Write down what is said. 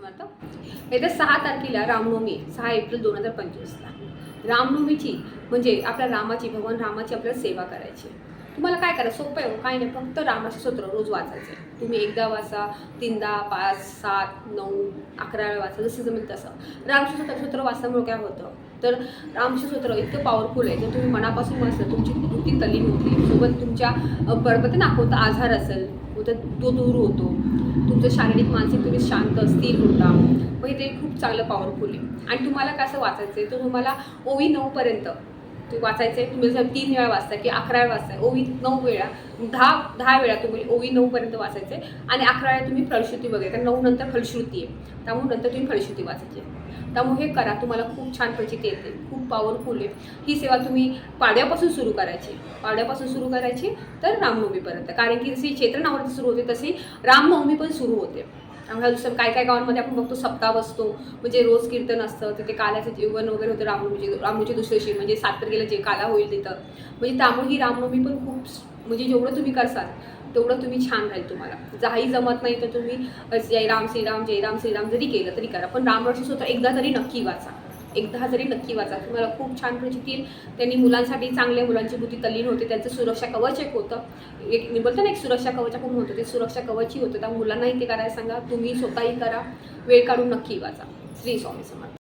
समर्थ. येत्या 6 तारखेला रामनवमी 6 एप्रिल 2025ला रामनवमीची म्हणजे आपल्या रामाची, भगवान रामाची आपल्याला सेवा करायची. तुम्हाला काय करायचं, सोपं आहे, काय नाही, फक्त रामाचे स्तोत्र रोज वाचायचे. तुम्ही एकदा वाचा, 3दा, 5, 7, 9, 11 वेळा वाचा, जसं जमेल तसं. रामचे स्तोत्र वाचल्यामुळे काय होतं, तर रामचे स्तोत्र इतकं पॉवरफुल आहे. जर तुम्ही मनापासून वाचलं, तुमची बुद्धी तल्लीन होते. सोबत तुमच्या बरोबर ना कोणता आजार असेल तर तो दूर होतो. तुमचं शारीरिक मानसिक तुम्ही शांत स्थिर होता. मग ते खूप चांगलं पॉवरफुल आहे. आणि तुम्हाला कसं वाचायचं आहे, तर तुम्हाला ओवी 9पर्यंत ते वाचायचं आहे. तुम्ही जर 3 वेळा वाचताय की 11 वेळा वाचताय, ओवी 9 वेळा, 10 वेळा तुम्ही ओवी 9पर्यंत वाचायचं आहे. आणि 11 वेळा तुम्ही फलश्रुती वगैरे, कारण 9 नंतर फलश्रुती आहे, त्यामुळे नंतर तुम्ही फलश्रुती वाचायची. त्यामुळे हे करा, तुम्हाला खूप छान प्रचिती येते, खूप पॉवरफुल आहे. ही सेवा तुम्ही पाडव्यापासून सुरू करायची तर रामनवमीपर्यंत. कारण की जशी चैत्र नवरात्र सुरू होते तशी रामनवमी पण सुरू होते. त्यामुळे दुसरं काय गावांमध्ये आपण बघतो सप्ताह बसतो, म्हणजे रोज कीर्तन असतं, तिथे काल्याचं जेवण वगैरे होतं. रामनवमीच्या दुसऱ्या दिवशी म्हणजे 7 तारखेला जे काला होईल तिथं, म्हणजे त्यामुळे ही रामनवमी पण खूप, म्हणजे जेवढं तुम्ही करसाल तेवढं तुम्ही छान राहील. तुम्हाला जाही जमत नाही तर तुम्ही जय राम श्रीराम जरी केलं तरी करा, पण रामराशी स्तोत्र एकदा तरी नक्की वाचा. तुम्हाला खूप छान प्रचिती येईल. त्यांनी मुलांसाठी चांगले, मुलांची बुद्धी तल्लीन होते, त्यांचं सुरक्षा कवच एक होतं, एक बोलतं ना, एक सुरक्षा कवचाकडून होतं, ते सुरक्षा कवचही होतं. त्या मुलांनाही ते करायला सांगा, तुम्ही स्वतःही करा, वेळ काढून नक्की वाचा. श्री स्वामी समर्थ.